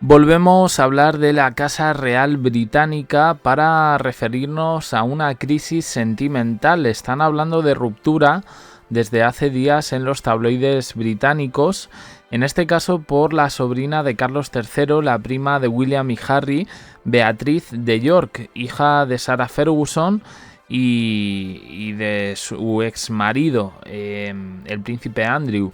Volvemos a hablar de la Casa Real Británica para referirnos a una crisis sentimental. Están hablando de ruptura desde hace días en los tabloides británicos, en este caso por la sobrina de Carlos III, la prima de William y Harry, Beatriz de York, hija de Sarah Ferguson y de su ex marido, el príncipe Andrew.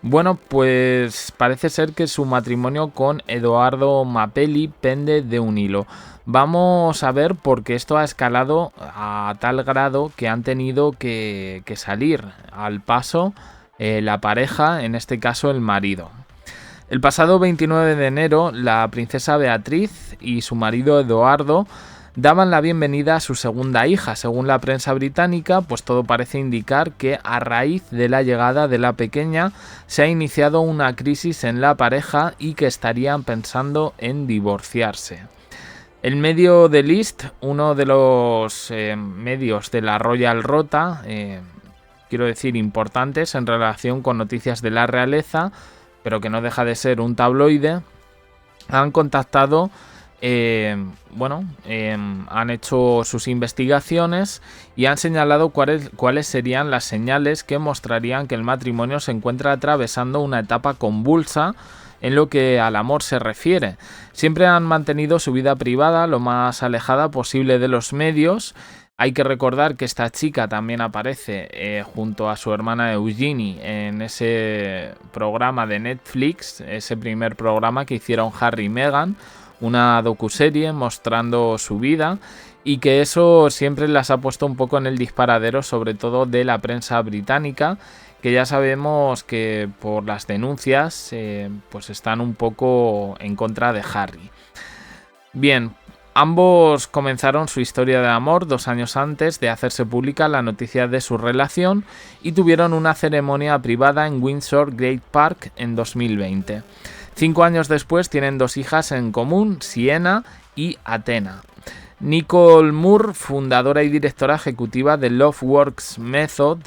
Bueno, pues parece ser que su matrimonio con Edoardo Mapelli pende de un hilo. Vamos a ver por qué esto ha escalado a tal grado que han tenido que salir al paso la pareja, en este caso el marido. El pasado 29 de enero, la princesa Beatriz y su marido Edoardo daban la bienvenida a su segunda hija. Según la prensa británica, pues todo parece indicar que a raíz de la llegada de la pequeña se ha iniciado una crisis en la pareja y que estarían pensando en divorciarse. El medio The List, uno de los medios de la Royal Rota, quiero decir importantes en relación con noticias de la realeza, pero que no deja de ser un tabloide, han contactado han hecho sus investigaciones y han señalado cuáles serían las señales que mostrarían que el matrimonio se encuentra atravesando una etapa convulsa en lo que al amor se refiere. Siempre han mantenido su vida privada lo más alejada posible de los medios. Hay que recordar que esta chica también aparece junto a su hermana Eugenie en ese programa de Netflix, ese primer programa que hicieron Harry y Meghan, una docuserie mostrando su vida, y que eso siempre las ha puesto un poco en el disparadero, sobre todo de la prensa británica, que ya sabemos que por las denuncias pues están un poco en contra de Harry. Bien, ambos comenzaron su historia de amor 2 años antes de hacerse pública la noticia de su relación y tuvieron una ceremonia privada en Windsor Great Park en 2020. 5 años después tienen 2 hijas en común, Sienna y Athena. Nicole Moore, fundadora y directora ejecutiva de Love Works Method,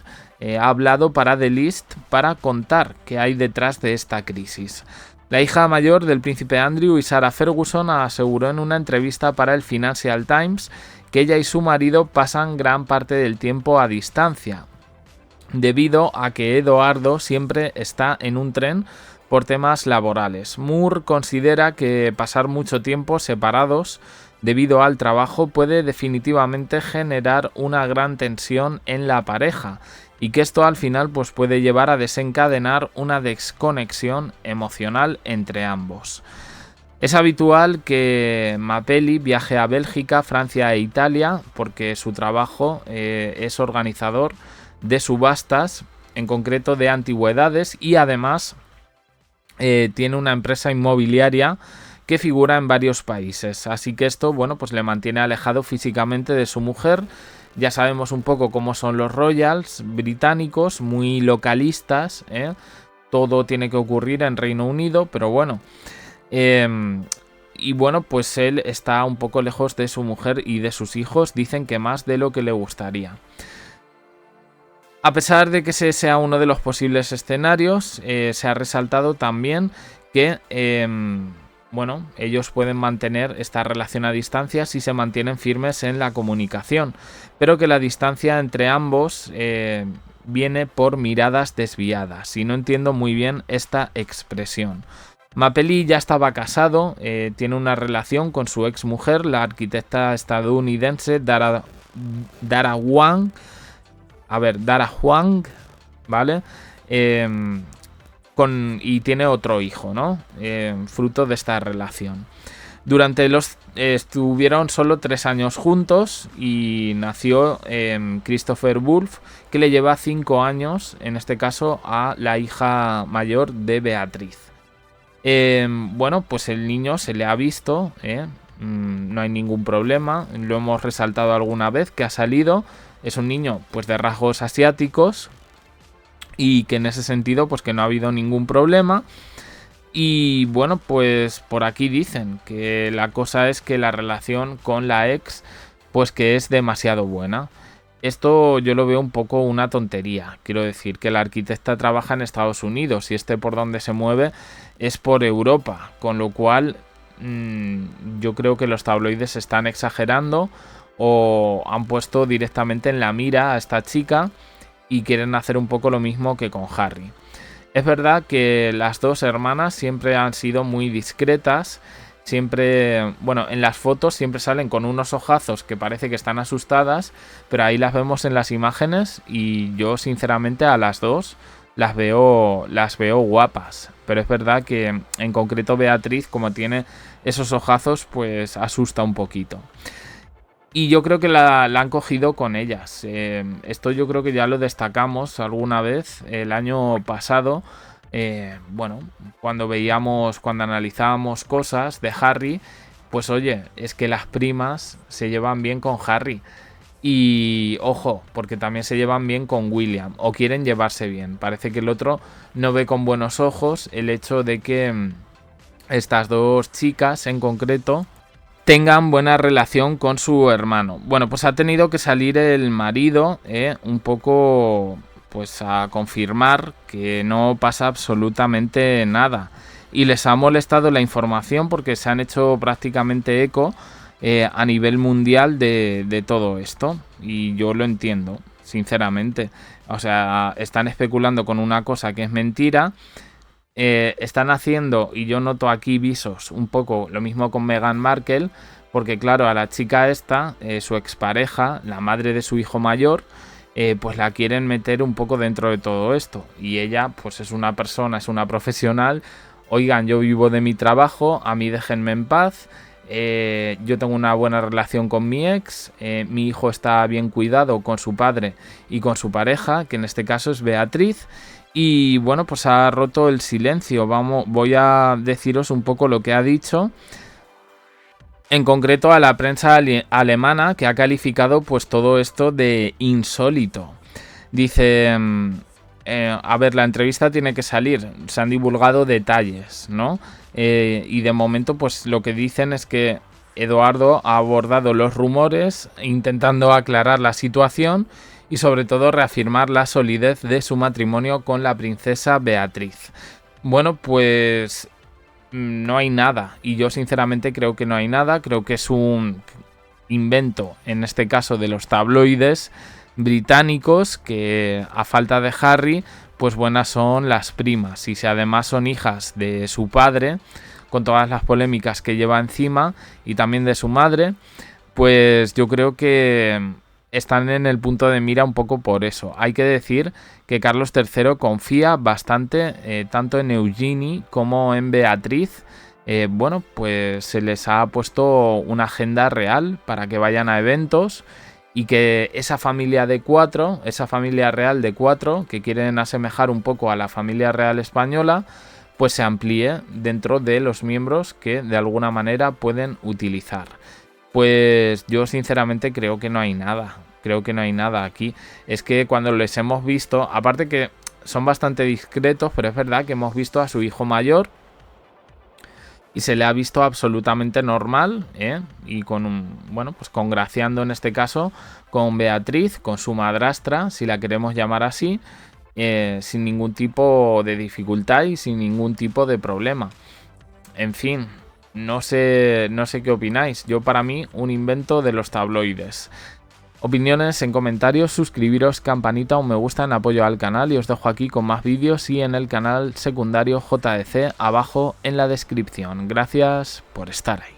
ha hablado para The List para contar qué hay detrás de esta crisis. La hija mayor del príncipe Andrew y Sarah Ferguson aseguró en una entrevista para el Financial Times que ella y su marido pasan gran parte del tiempo a distancia, debido a que Edoardo siempre está en un tren por temas laborales. Moore considera que pasar mucho tiempo separados debido al trabajo puede definitivamente generar una gran tensión en la pareja y que esto al final pues puede llevar a desencadenar una desconexión emocional entre ambos. Es habitual que Mapelli viaje a Bélgica, Francia e Italia porque su trabajo es organizador de subastas, en concreto de antigüedades, y además tiene una empresa inmobiliaria que figura en varios países, así que esto, bueno, pues le mantiene alejado físicamente de su mujer. Ya sabemos un poco cómo son los royals británicos, muy localistas, todo tiene que ocurrir en Reino Unido, pero bueno, y bueno, pues él está un poco lejos de su mujer y de sus hijos, dicen que más de lo que le gustaría. A pesar de que ese sea uno de los posibles escenarios, se ha resaltado también que ellos pueden mantener esta relación a distancia si se mantienen firmes en la comunicación, pero que la distancia entre ambos viene por miradas desviadas, y no entiendo muy bien esta expresión. Mapelli ya estaba casado, tiene una relación con su ex mujer, la arquitecta estadounidense Dara Huang, ¿vale? Y tiene otro hijo, ¿no? Fruto de esta relación. Estuvieron solo 3 años juntos y nació Christopher Wolf, que le lleva 5 años, en este caso, a la hija mayor de Beatriz. Pues el niño se le ha visto, no hay ningún problema, lo hemos resaltado alguna vez que ha salido. Es un niño pues de rasgos asiáticos y que en ese sentido pues que no ha habido ningún problema. Y bueno, pues por aquí dicen que la cosa es que la relación con la ex pues que es demasiado buena. Esto yo lo veo un poco una tontería. Quiero decir que la arquitecta trabaja en Estados Unidos y por donde se mueve es por Europa, con lo cual yo creo que los tabloides están exagerando o han puesto directamente en la mira a esta chica y quieren hacer un poco lo mismo que con Harry. Es verdad que las dos hermanas siempre han sido muy discretas, siempre, bueno, en las fotos siempre salen con unos ojazos que parece que están asustadas, pero ahí las vemos en las imágenes y yo sinceramente a las dos las veo guapas. Pero es verdad que en concreto Beatriz, como tiene esos ojazos, pues asusta un poquito. Y yo creo que la han cogido con ellas. Esto yo creo que ya lo destacamos alguna vez el año pasado. Bueno, cuando analizábamos cosas de Harry, pues oye, es que las primas se llevan bien con Harry. Y ojo, porque también se llevan bien con William, o quieren llevarse bien. Parece que el otro no ve con buenos ojos el hecho de que estas dos chicas en concreto tengan buena relación con su hermano. Bueno, pues ha tenido que salir el marido un poco pues a confirmar que no pasa absolutamente nada. Y les ha molestado la información porque se han hecho prácticamente eco a nivel mundial de todo esto. Y yo lo entiendo, sinceramente. O sea, están especulando con una cosa que es mentira. Están haciendo, y yo noto aquí visos, un poco lo mismo con Meghan Markle, porque claro, a la chica esta, su expareja, la madre de su hijo mayor, pues la quieren meter un poco dentro de todo esto. Y ella, pues es una persona, es una profesional. Oigan, yo vivo de mi trabajo, a mí déjenme en paz. Yo tengo una buena relación con mi ex, mi hijo está bien cuidado con su padre y con su pareja, que en este caso es Beatriz. Y bueno, pues ha roto el silencio. Voy a deciros un poco lo que ha dicho. En concreto a la prensa alemana, que ha calificado pues todo esto de insólito. Dice, a ver, la entrevista tiene que salir. Se han divulgado detalles, ¿no? Y de momento pues lo que dicen es que Eduardo ha abordado los rumores intentando aclarar la situación y sobre todo reafirmar la solidez de su matrimonio con la princesa Beatriz. Bueno, pues no hay nada, y yo sinceramente creo que no hay nada, creo que es un invento, en este caso de los tabloides británicos, que a falta de Harry, pues buenas son las primas, y si además son hijas de su padre, con todas las polémicas que lleva encima, y también de su madre, pues yo creo que están en el punto de mira un poco por eso. Hay que decir que Carlos III confía bastante tanto en Eugenie como en Beatriz. Bueno, pues se les ha puesto una agenda real para que vayan a eventos y que esa familia de 4, esa familia real de 4, que quieren asemejar un poco a la familia real española, pues se amplíe dentro de los miembros que de alguna manera pueden utilizar. Pues yo sinceramente creo que no hay nada. Creo que no hay nada aquí. Es que cuando les hemos visto, aparte que son bastante discretos, pero es verdad que hemos visto a su hijo mayor y se le ha visto absolutamente normal, y bueno, pues congraciando en este caso con Beatriz, con su madrastra, si la queremos llamar así, sin ningún tipo de dificultad y sin ningún tipo de problema. En fin. No sé qué opináis. Yo, para mí, un invento de los tabloides. Opiniones en comentarios, suscribiros, campanita, un me gusta en apoyo al canal y os dejo aquí con más vídeos y en el canal secundario JDC abajo en la descripción. Gracias por estar ahí.